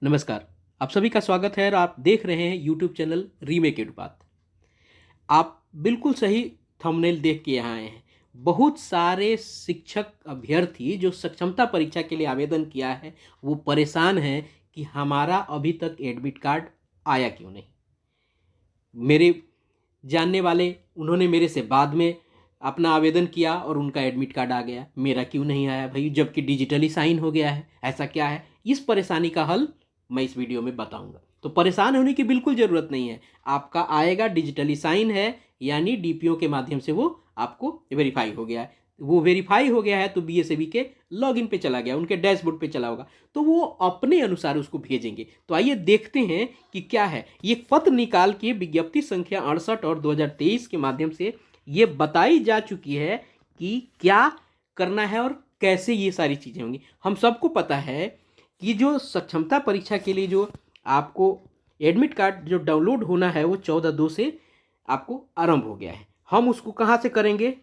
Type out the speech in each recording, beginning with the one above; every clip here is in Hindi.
नमस्कार। आप सभी का स्वागत है और आप देख रहे हैं यूट्यूब चैनल रीमेक एडुपात। आप बिल्कुल सही थंबनेल देख के यहाँ आए हैं। बहुत सारे शिक्षक अभ्यर्थी जो सक्षमता परीक्षा के लिए आवेदन किया है वो परेशान हैं कि हमारा अभी तक एडमिट कार्ड आया क्यों नहीं। मेरे जानने वाले उन्होंने मेरे से बाद में अपना आवेदन किया और उनका एडमिट कार्ड आ गया, मेरा क्यों नहीं आया भाई, जबकि डिजिटली साइन हो गया है। ऐसा क्या है? इस परेशानी का हल मैं इस वीडियो में बताऊंगा। तो परेशान होने की बिल्कुल ज़रूरत नहीं है, आपका आएगा, डिजिटली साइन है, यानी डीपीओ के माध्यम से वो आपको वेरीफाई हो गया है। वो वेरीफाई हो गया है तो बीएसएबी के लॉगिन पे चला गया, उनके डैशबोर्ड पे चला होगा, तो वो अपने अनुसार उसको भेजेंगे। तो आइए देखते हैं कि क्या है। ये पत्र निकाल के विज्ञप्ति संख्या 68 और 2023 के माध्यम से ये बताई जा चुकी है कि क्या करना है और कैसे ये सारी चीज़ें होंगी। हम सबको पता है कि जो सक्षमता परीक्षा के लिए जो आपको एडमिट कार्ड जो डाउनलोड होना है वो 14/2 से आपको आरंभ हो गया है। हम उसको कहाँ से करेंगे?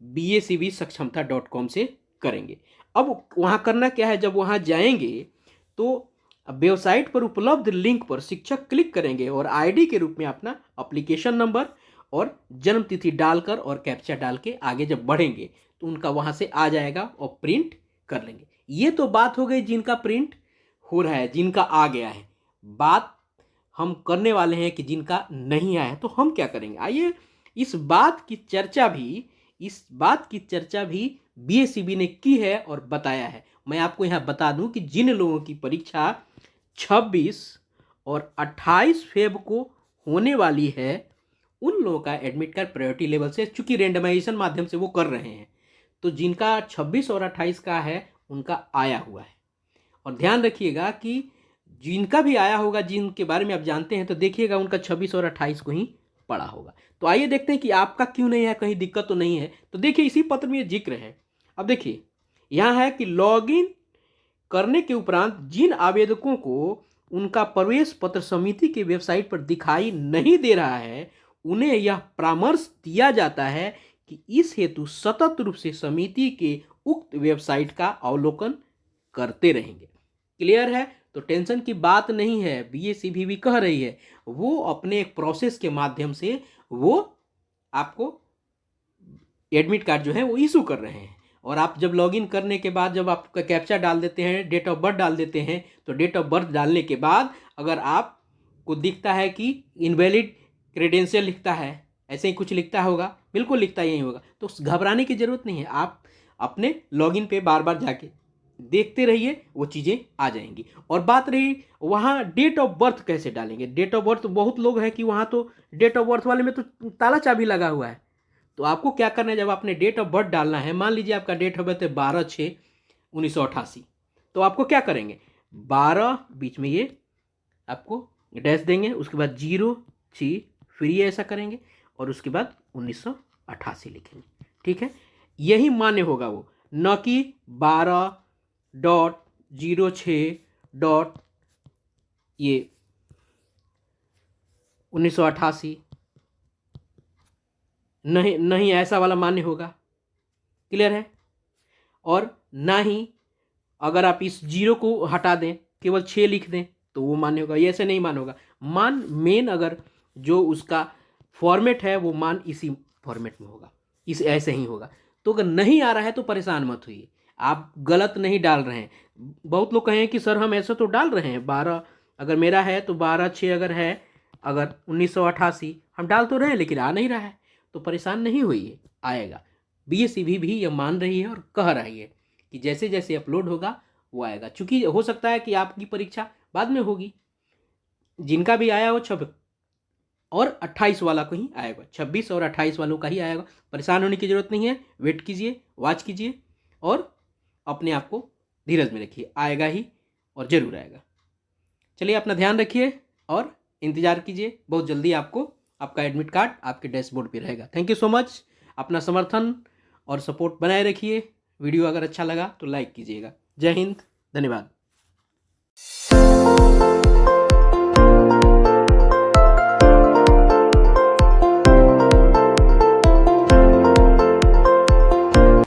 BACV-Sakshamta.com से करेंगे। अब वहाँ करना क्या है, जब वहाँ जाएंगे तो वेबसाइट पर उपलब्ध लिंक पर शिक्षक क्लिक करेंगे और आईडी के रूप में अपना एप्लीकेशन नंबर और जन्म तिथि डालकर और कैप्चा डाल के आगे जब बढ़ेंगे तो उनका वहाँ से आ जाएगा और प्रिंट कर लेंगे। ये तो बात हो गई जिनका प्रिंट हो रहा है, जिनका आ गया है। बात हम करने वाले हैं कि जिनका नहीं आया है तो हम क्या करेंगे। आइए इस बात की चर्चा भी बीएसईबी ने की है और बताया है। मैं आपको यहाँ बता दूं कि जिन लोगों की परीक्षा 26 और 28 फेब को होने वाली है उन लोगों का एडमिट कार्ड प्रायोरिटी लेवल से, चूंकि रेंडमाइजेशन माध्यम से वो कर रहे हैं, तो जिनका 26 और 28 का है उनका आया हुआ है। और ध्यान रखिएगा कि जिनका भी आया होगा, जिनके बारे में आप जानते हैं, तो देखिएगा उनका 26 और 28 को ही पड़ा होगा। तो आइए देखते हैं कि आपका क्यों नहीं है, कहीं दिक्कत तो नहीं है। तो देखिए इसी पत्र में ये जिक्र है। अब देखिए यहाँ है कि लॉगिन करने के उपरांत जिन आवेदकों को उनका प्रवेश पत्र समिति की वेबसाइट पर दिखाई नहीं दे रहा है उन्हें यह परामर्श दिया जाता है कि इस हेतु सतत रूप से समिति के उक्त वेबसाइट का अवलोकन करते रहेंगे। क्लियर है? तो टेंशन की बात नहीं है। बीएसईबी भी कह रही है वो अपने एक प्रोसेस के माध्यम से वो आपको एडमिट कार्ड जो है वो इशू कर रहे हैं। और आप जब लॉगिन करने के बाद जब आपका कैप्चा डाल देते हैं, डेट ऑफ बर्थ डाल देते हैं, तो डेट ऑफ बर्थ डालने के बाद अगर आपको दिखता है कि इनवैलिड क्रेडेंशियल लिखता है, ऐसे ही कुछ लिखता होगा, बिल्कुल लिखता यही होगा, तो घबराने की ज़रूरत नहीं है। आप अपने लॉगिन पे बार बार जाके देखते रहिए, वो चीज़ें आ जाएंगी। और बात रही वहाँ डेट ऑफ बर्थ कैसे डालेंगे। डेट ऑफ बर्थ बहुत लोग हैं कि वहाँ तो डेट ऑफ बर्थ वाले में तो ताला चाबी लगा हुआ है। तो आपको क्या करना है, जब आपने डेट ऑफ बर्थ डालना है, मान लीजिए आपका डेट ऑफ बर्थ है 12/6/1988, तो आपको क्या करेंगे, 12 बीच में ये आपको डैश देंगे, उसके बाद 0 6 फिर ये ऐसा करेंगे और उसके बाद 1988 लिखेंगे। ठीक है, यही मान्य होगा वो, न कि 12.06 ये 1988, नहीं नहीं, ऐसा वाला मान्य होगा। क्लियर है? और ना ही अगर आप इस 0 को हटा दें, केवल 6 लिख दें, तो वो मान्य होगा। ये ऐसे नहीं मान होगा। मेन अगर जो उसका फॉर्मेट है वो मान इसी फॉर्मेट में होगा, इस ऐसे ही होगा। तो अगर नहीं आ रहा है तो परेशान मत होइए, आप गलत नहीं डाल रहे हैं। बहुत लोग कहें कि सर हम ऐसा तो डाल रहे हैं, 12 अगर मेरा है तो 12/6 अगर है, अगर 1988 हम डाल तो रहे हैं लेकिन आ नहीं रहा है, तो परेशान नहीं होइए, आएगा। बीएसईबी भी ये मान रही है और कह रही है कि जैसे जैसे अपलोड होगा वो आएगा। चूंकि हो सकता है कि आपकी परीक्षा बाद में होगी, जिनका भी आया हो 26 और 28 वाला को ही आएगा, 26 और 28 वालों का ही आएगा। परेशान होने की ज़रूरत नहीं है, वेट कीजिए, वॉच कीजिए और अपने आप को धीरज में रखिए, आएगा ही और ज़रूर आएगा। चलिए अपना ध्यान रखिए और इंतज़ार कीजिए, बहुत जल्दी आपको आपका एडमिट कार्ड आपके डैशबोर्ड पे रहेगा। Thank you so much. अपना समर्थन और सपोर्ट बनाए रखिए। वीडियो अगर अच्छा लगा तो लाइक कीजिएगा। जय हिंद, धन्यवाद।